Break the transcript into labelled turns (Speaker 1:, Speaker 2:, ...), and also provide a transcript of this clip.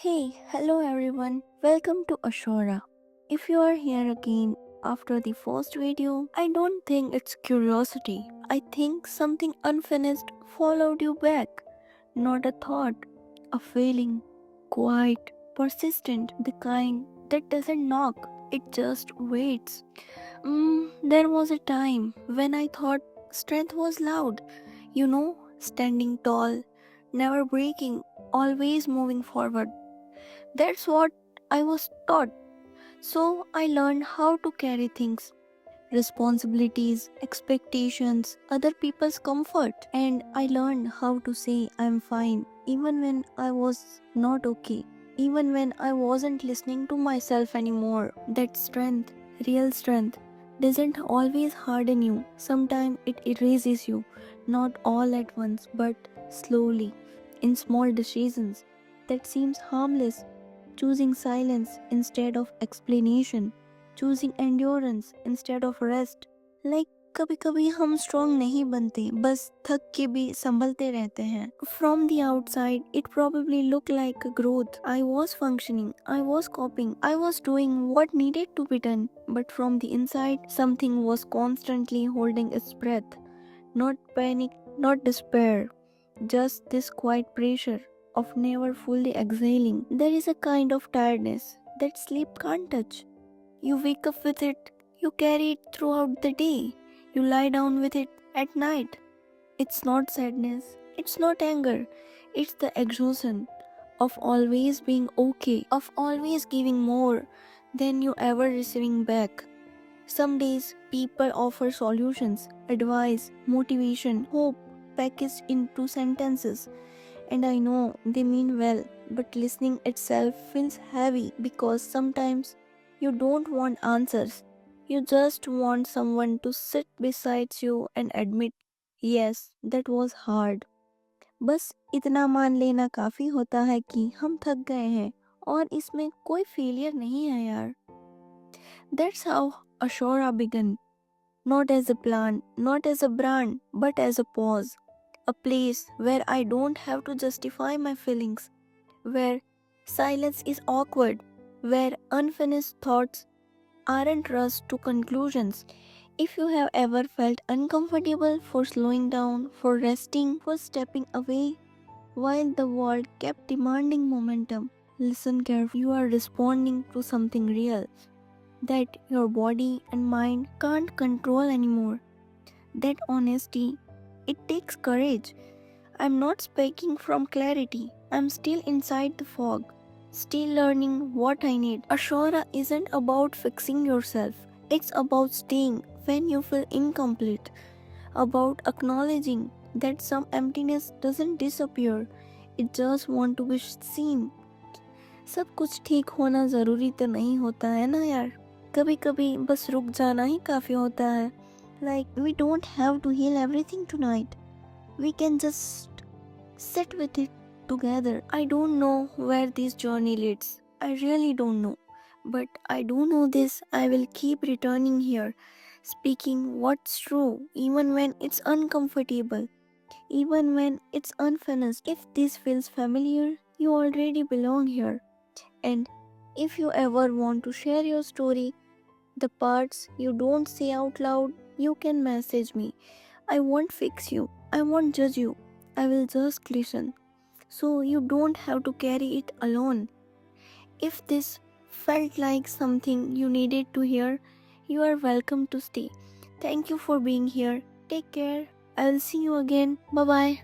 Speaker 1: Hey, hello everyone. Welcome to Ashora. If you are here again after the first video, I don't think it's curiosity. I think something unfinished followed you back. Not a thought, a feeling, quiet, persistent, the kind that doesn't knock, it just waits. There was a time when I thought strength was loud, standing tall, never breaking, always moving forward. That's what I was taught. So I learned how to carry things, responsibilities, expectations, other people's comfort, and I learned how to say I'm fine even when I was not okay, even when I wasn't listening to myself anymore. That strength, real strength, doesn't always harden you. Sometimes it erases you, not all at once, but slowly, in small decisions that seems harmless, choosing silence instead of explanation, choosing endurance instead of rest. Like कभी कभी हम strong नहीं बनते, बस थक के भी संभलते रहते हैं. From the outside, it probably looked like a growth. I was functioning, I was coping, I was doing what needed to be done. But from the inside, something was constantly holding its breath. Not panic, not despair, just this quiet pressure of never fully exhaling. There is a kind of tiredness that sleep can't touch. You wake up with it, you carry it throughout the day, you lie down with it at night. It's not sadness, it's not anger, it's the exhaustion of always being okay, of always giving more than you ever receiving back. Some days people offer solutions, advice, motivation, hope packaged into sentences, and I know they mean well, but listening itself feels heavy because sometimes you don't want answers. You just want someone to sit beside you and admit, yes, that was hard. बस इतना मान लेना काफी होता है कि हम थक गए हैं और इसमें कोई फेलियर नहीं है यार. That's how Ashora began. Not as a plan, not as a brand, but as a pause. A place where I don't have to justify my feelings, where silence is awkward, where unfinished thoughts aren't rushed to conclusions. If you have ever felt uncomfortable for slowing down, for resting, for stepping away, while the world kept demanding momentum, listen carefully. You are responding to something real that your body and mind can't control anymore. That honesty, it takes courage. I'm not speaking from clarity. I'm still inside the fog, still learning what I need. Ashora isn't about fixing yourself. It's about staying when you feel incomplete, about acknowledging that some emptiness doesn't disappear. It just wants to be seen. सब कुछ ठीक होना ज़रूरी तो नहीं होता है ना यार. कभी कभी बस रुक जाना ही काफ़ी होता है. Like we don't have to heal everything tonight. We can just sit with it together. I don't know where this journey leads. I really don't know. But I do know this, I will keep returning here, speaking what's true, even when it's uncomfortable, even when it's unfinished. If this feels familiar, you already belong here. And if you ever want to share your story, the parts you don't say out loud, you can message me. I won't fix you, I won't judge you, I will just listen. So you don't have to carry it alone. If this felt like something you needed to hear, you are welcome to stay. Thank you for being here. Take care. I will see you again. Bye bye.